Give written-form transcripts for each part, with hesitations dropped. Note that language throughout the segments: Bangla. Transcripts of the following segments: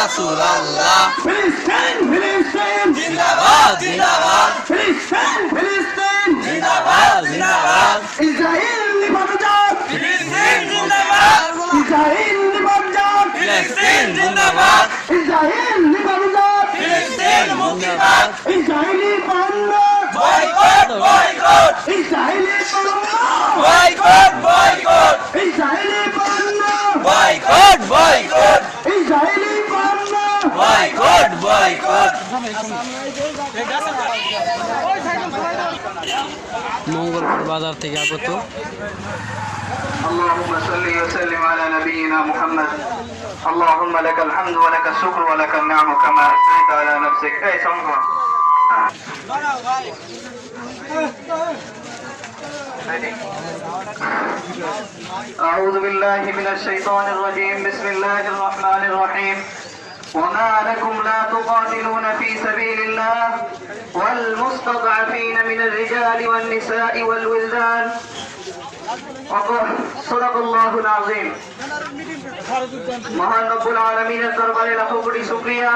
রাসূলুল্লাহ ফিলিস্তিন ফিলিস্তিন জিন্দাবাদ জিন্দাবাদ ফিলিস্তিন ফিলিস্তিন জিন্দাবাদ জিন্দাবাদ ইসরাইল নির্বাচন ফিলিস্তিন জিন্দাবাদ ইসরাইল নির্বাচন ফিলিস্তিন জিন্দাবাদ ইসরাইল নির্বাচন ফিলিস্তিন মুক্তিবাদ ইসরাইলি পণ্য বয়কট বয়কট ইসরাইলি পণ্য বয়কট বয়কট ইসরাইলি পণ্য বয়কট বয়কট ইসরাইলি পণ্য বয়কট বয়কট মঙ্গলপুর বাজার থেকে আগত اللهم صل وسلم على نبينا محمد اللهم لك الحمد ولك الشكر ولك النعم كما أثنيت على نفسك أي سمعوا أعوذ بالله من الشيطان الرجيم بسم الله الرحمن الرحيم وما لكم لا تقاتلون في سبيل الله والمستضعفين من الرجال والنساء والولدان صدق الله العظيم মহান রব্বুল আলামিনের দরবারে লাখো কোটি শুকরিয়া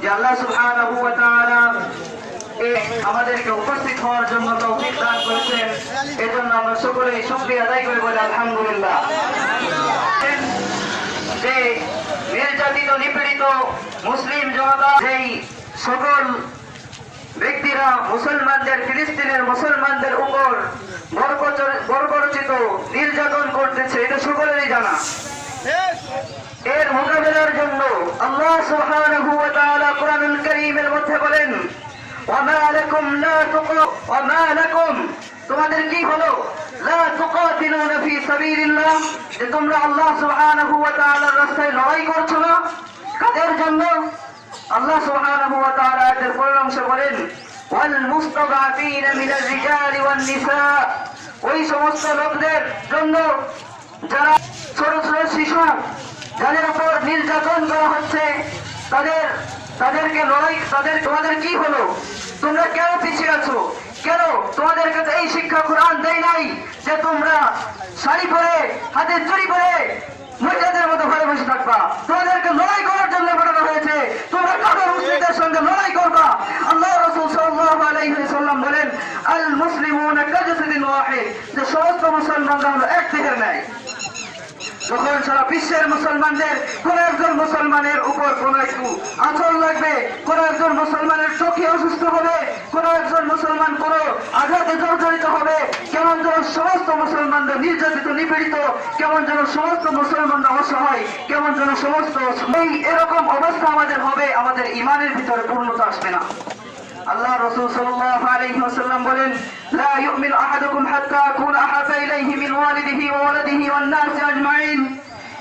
যে আল্লাহ সুবহানাহু ওয়া তাআলা আমাদেরকে উপস্থিত হওয়ার জন্য তৌফিক দান করেছেন এজন্য আমরা সকলেই শুকরিয়া আদায় করে বলি আলহামদুলিল্লাহ। যে নির্যাতিত নিপীড়িত মুসলিম জনতা যেই সকল ব্যক্তিরা মুসলমানদের ফিলিস্তিনের মুসলমানদের উপর বর্বরচিত নির্যাতন করতেছে এটা সকলেরই জানা। এর মোকাবেলার জন্য আল্লাহ সুবহানাহু ওয়া তাআলা কোরআনুল কারীমের মধ্যে বলেন ওয়ামা লাকুম তোমাদের কি হলো লা তুকাতিলুনা ফি সাবিলিল্লাহ যে তোমরা আল্লাহ সুবহানাহু ওয়া তাআলার রাস্তায় লড়াই করছো না। কাদের জন্য? আল্লাহ সুবহানাহু ওয়া তাআলা এর পরের অংশে বলেন ওয়াল মুস্তাদআফিনা মিনার রিজালি ওয়ান নিসা ওই সমস্ত লোকদের জন্য যারা ছোট ছোট শিশু যাদের উপর নির্যাতন করা হচ্ছে তাদেরকে লড়াই তোমাদের কি হলো? তোমরা কেন পিছিয়ে আছো? কেন তোমাদের কাছে এই শিক্ষা কোরআন দেয় নাই যে তোমরা শাড়ি পরে হাতে চুড়ি পরে মহিলাদের মতো ঘরে বসে থাকবা? তোমাদেরকে লড়াই করার জন্য পাঠানো হয়েছে। তোমরা কাফের মুশরিকদের সঙ্গে লড়াই করবা। আল্লাহ রাসূল সাল্লাল্লাহু আলাইহি ওয়াসাল্লাম বলেন আল মুসলিমুনা কাজাসাদিন ওয়াহিদ যে সমস্ত মুসলমানরা হলো এক দেহের ন্যায়। যখন সারা বিশ্বের মুসলমানদের কোন একজন মুসলমানের উপর কোন একটু আঁচল লাগবে, কোন একজন মুসলমানের চোখে অসুস্থ হবে, কোন একজন মুসলমান কোন আঘাতে জর্জরিত হবে, কেমন যেন সমস্ত মুসলমানরা নির্যাতিত নিপীড়িত, কেমন যেন সমস্ত মুসলমানরা অসহায়, কেমন যেন সমস্ত এরকম অবস্থা আমাদের হবে, আমাদের ইমানের ভিতরে পূর্ণতা আসবে না। আল্লাহ রাসূল সাল্লাল্লাহু আলাইহি ওয়াসাল্লাম বলেন লা ইউমিনু আহাদুকুম হাত্তা আকুনা আহাব্বা ইলাইহি মিন ওয়ালিদিহি ওয়া ওয়ালাদিহি ওয়ান নাসি আজমাইন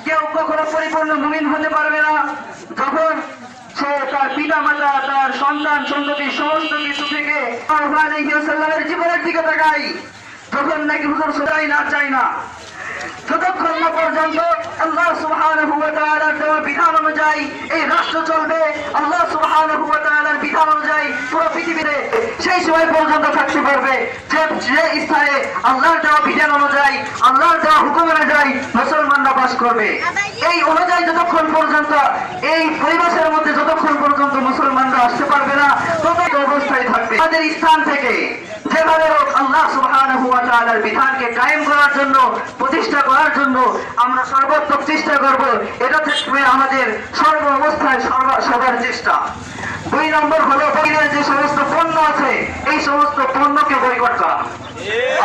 কেউ কখনো পরিপূর্ণ মুমিন হতে পারবে না যখন সে তার পিতা মাতা তার সন্তান সন্ততি সমস্ত কিছু থেকে সাল্লাল্লাহু আলাইহি ওয়াসাল্লামের জীবনের দিকে তাকাই, যখন নাকি হুজুর চাই না যতক্ষণ না পর্যন্ত আল্লাহ সুবহানাহু ওয়া তাআলার দেওয়া বিধান অনুযায়ী এই রাষ্ট্র চলবে, আল্লাহ সুবহানাহু ওয়া তাআলার বিধান অনুযায়ী পুরো পৃথিবীতে সেই সময় পর্যন্ত থাকতে পারবে যে স্থানে আল্লাহর দেওয়া বিধান অনুযায়ী আল্লাহর দেওয়া হুকুম অনুযায়ী মুসলমানরা বাস করবে। এই অনুযায়ী যতক্ষণ পর্যন্ত এই পরিবেশের মধ্যে যতক্ষণ পর্যন্ত মুসলমানরা আসতে পারবে না ততই অবস্থায় থাকবে। তাদের স্থান থেকে যেভাবে হোক আল্লাহ সুবহানাহু ওয়া তাআলার বিধানকে কায়েম করার জন্য প্রতিষ্ঠা করার জন্য আমরা সর্বোত্তম চেষ্টা করব। এটা থাকবে আমাদের সর্ব অবস্থায় সবার চেষ্টা। 2 নম্বর হলো বাইরের যে সমস্ত পণ্য আছে এই সমস্ত পণ্যকে বয়কট করা।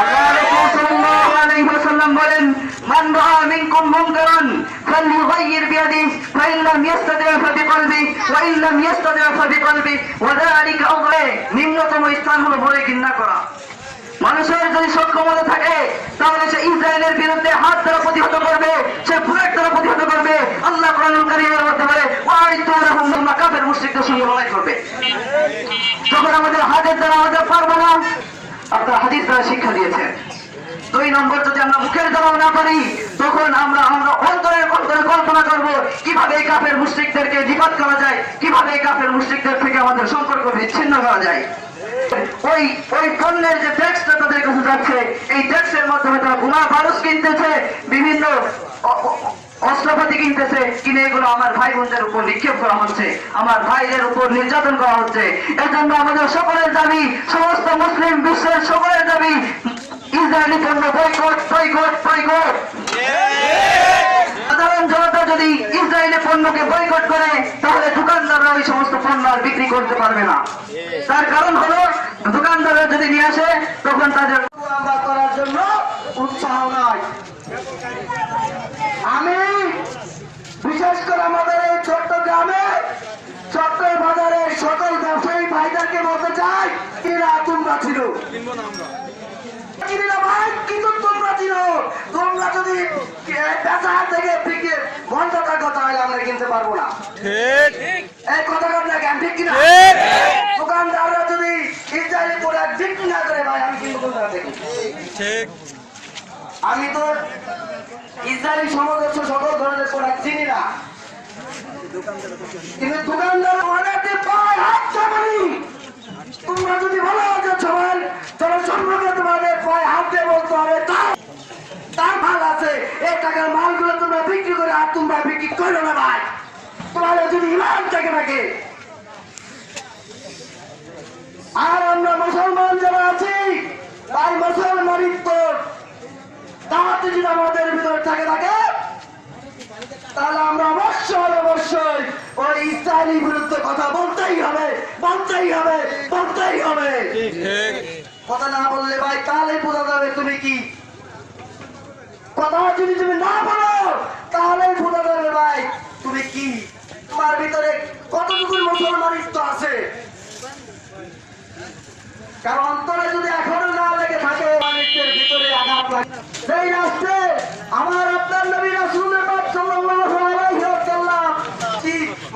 আল্লাহ রাসূল সাল্লাল্লাহু আলাইহি ওয়াসাল্লাম বলেন মান রাআ মিনকুম মুনকারান ফালইয়ুগাইয়ির বিয়াদিহি ফাইন লাম ইস্তাতি' ফাবিকলবিহি ওয়া ইন লাম ইস্তাতি' ফাবিকলবিহি ওয়া যালিকা আযম নিম্নতম স্থান হলো বলে ঘৃণা করা। মানুষের যদি সক্ষমতা থাকে তাহলে সে ইসরায়েলের বিরুদ্ধে হাত দ্বারা প্রতিহত করবে, সে বুলেট দ্বারা প্রতিহত করবে। আল্লাহ কোরআনুল কারীমের মধ্যে বলে ওয়াইতুরাহুম কাফের মুশরিকদের সঙ্গে লড়াই করবে। যখন আমাদের হাতের দ্বারা আমাদের পারবো না, আপনারা হাদিস দ্বারা শিক্ষা দিয়েছেন। 2 নম্বর যদি আমরা মুখের দ্বারাও না পারি তখন আমরা অন্তরের কল্পনা করব কিভাবে এই কাফের মুশরিকদেরকে জিহাদ করা যায়, কিভাবে এই কাফের মুশরিকদের থেকে আমাদের সম্পর্ক বিচ্ছিন্ন করা যায়। ওই পণ্যের যে ট্যাক্সটা তাদের কাছে যাচ্ছে এই ট্যাক্সের মাধ্যমে তারা বোমা বারুদ কিনতেছে, বিভিন্ন অস্ত্রপাতি কিনতেছে, কিনে এগুলো আমার ভাই বোনদের উপর নিক্ষেপ করা হচ্ছে, আমার ভাইদের উপর নির্যাতন করা হচ্ছে। এর জন্য আমাদের সকলের দাবি, সমস্ত মুসলিম বিশ্বের সকলের দাবি, ইসরায়েলি পণ্য বয়কট, বয়কট, বয়কট। সাধারণ জনতা যদি ইসরায়েলি পণ্যকে বয়কট করে, তাহলে দোকানদাররা ওই সমস্ত পণ্য আর বিক্রি করতে পারবে না। তার কারণ হলো, দোকানদাররা যদি নিয়ে আসে, তখন তাদের আমরা করার জন্য উৎসাহ নাই। আমি বিশেষ করে আমাদের এই ছোট্ট গ্রামে, ছোট্ট বাজারের সকল ব্যবসায়ী ভাইদেরকে বলতে চাই, এরা তোমরা ছিল চিনি না ভাই, কিন্তু তোমরা ছিল। তোমরা যদি বেচা থেকে বিক্রি বন্ধ থাকো, তাহলে আমরা কিনতে পারবো না। এই কথাটা জ্ঞান ঠিক কিনা? দোকানদাররা যদি ইসরায়েলি প্রোডাক্ট বিক্রি না করে, ভাই আমি কিন্তু কোথা থেকে? আমি তো ইসরায়েলি সমদর্শ সকল ধরনের প্রোডাক্ট চিনি না, কিন্তু দোকানদার অনেকে পায় হাত চাপানি। তোমরা যদি বলো যে সবার জনসম্পর্কে তোমাদের পায়ে হাত দিয়ে বলতে হবে, তার মাল আছে, এই টাকার মালগুলো তোমরা বিক্রি করে, আর তোমরা বিক্রি করো না ভাই, তোমাদের যদি ইমান থেকে থাকে। আর আমরা মুসলমান যারা আছি, তাই মুসলমানিত্ব তাহাতে যদি আমাদের ভিতরে থাকে, তাহলে আমরা অবশ্যই ওই ইসরায়েলি বিরুদ্ধে কথা বলতেই হবে, বলতেই হবে, বলতেই হবে। কথা না বললে ভাই তাহলে বোঝা যাবে তুমি কি। কথা যদি তুমি না বলো, তাহলে বোঝা যাবে ভাই তুমি কি, তোমার ভিতরে কতটুকু মুসলমানিত্ব আছে। কারণ অন্তরে যদি এখনো না লেগে থাকে, মানুষের ভিতরে আঘাত লাগে। সেই রাষ্ট্রে আমার আপনার নবী রাসূলের পাক সাল্লাল্লাহু আলাইহি ওয়াসাল্লাম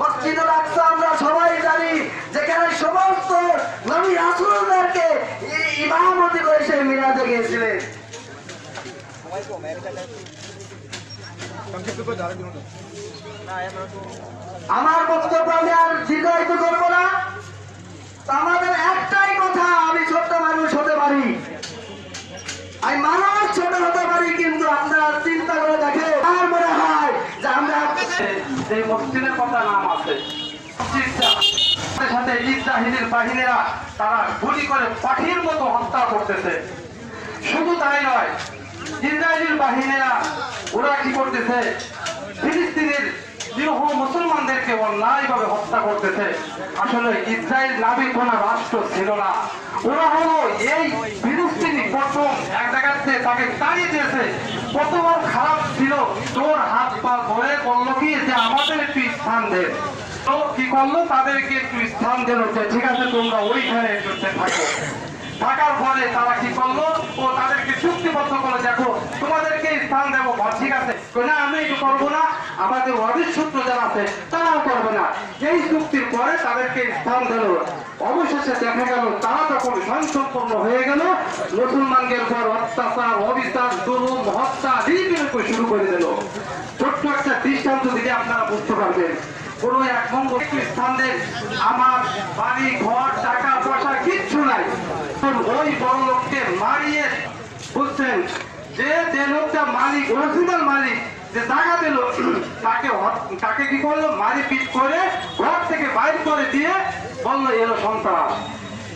মসজিদুল আকসা আমরা সবাই জানি, যেখানে সমস্ত নবী রাসূলদেরকে ইমামতি করে সেই মিরাজে গিয়েছিলেন। আমার বক্তব্য আমি আর দীর্ঘায়িত করবো না। আমাদের একটাই কথা, আমি ছোট্ট মানুষ হতে পারি, আমি মানুষ ছোট হতে পারি, কিন্তু আপনারা চিন্তা করে দেখে আর মনে হয় যে আমরা যে মসজিদের কথা নাম আছে, সাথে ইসরায়েলের বাহিনীরা তারা গুলি করে পাখির মতো হত্যা করতেছে। শুধু তাই নয়, ইসরায়েলের বাহিনীরা ওরা কি করতেছে, ফিলিস্তিনের নিরীহ মুসলমানদেরকে অন্যায়ভাবে হত্যা করতেছে। আসলে ইসরায়েল নামে কোন রাষ্ট্র ছিল না, ওরা হলো এই ফিলিস্তিনি প্রথম এক জায়গাতে তাকে তাড়িয়ে দিয়েছে। কতবার খারাপ ছিল, তোর হাত পা ধরে বললো কি যে আমাদের একটু স্থান দেন, তো কি করলো, তাদেরকে একটু স্থান দিল, ঠিক আছে তোমরা ওইখানে থাকো। থাকার পরে তারা কি করলো, ও তাদেরকে চুক্তিবদ্ধ করে, দেখো তোমাদেরকে স্থান দেবো, ঠিক আছে না, আমি এটা করবো না, আমাদের অধিক সূত্র যারা আছে তারাও করবে না। এই চুক্তির পরে তাদেরকে স্থান দিল। অবশেষে দেখা গেল তারা যখন সংসম্পন্ন হয়ে গেল, মুসলমানদের উপর অত্যাচার, অবিচার, জুলুম, হত্যা শুরু করে দিল। ছোট্ট একটা দৃষ্টান্ত দিলে আপনারা বুঝতে পারবেন। কোন এক নম্বর স্থান দেন, আমার বাড়ি ঘর টাকা পয়সা কিচ্ছু নাই, ওই বড় লোককে মারিয়ে, বুঝছেন, যে লোকটা মালিক, অরিজিনাল মালিক, যে জায়গা দিল, তাকে কি করলো, মারি পিট করে ঘর থেকে বাইর করে দিয়ে বললো এলো সন্ত্রাস।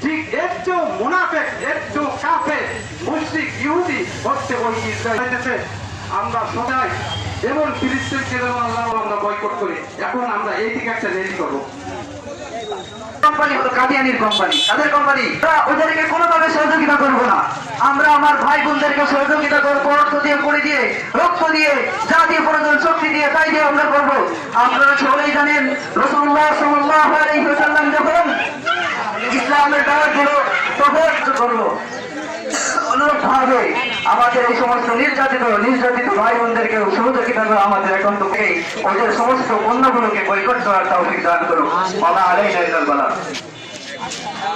ঠিক এর চেয়েও মুনাফেক, এর চেয়েও কাফের, মুশরিক, ইহুদি হচ্ছে ওই ইসরায়েল। আমরা সবাই যেমন ফিলিস্তিনকে আমরা বয়কট করি, এখন আমরা এই দিকে একটা রেডি করবো। কোম্পানি হলো কাদিয়ানির কোম্পানি, তাদের কোম্পানি, ওদেরকে কোনোভাবে সহযোগিতা করবো না। আমরা আমার ভাই বোনদেরকে সহযোগিতা করবো, অর্থ দিয়ে, করে দিয়ে, রক্ত দিয়ে, যা দিয়ে প্রয়োজন শক্তি দিয়ে, তাই দিয়ে আমরা করবো। আপনারা সকলেই জানেন, রাসূলুল্লাহ সাল্লাল্লাহু আলাইহি ওয়াসাল্লাম যখন ইসলামের দাওয়াত দিল, তখন করলো অনুরূপভাবে আমাদের এই সমস্ত নির্যাতিত ভাই বোনদেরকে সহযোগিতা করা আমাদের এখন থেকে ওদের সমস্ত পণ্যগুলোকে বয়কট করার তৌফিক দান করুন। আলাইনা ইল্লাল বালাগ।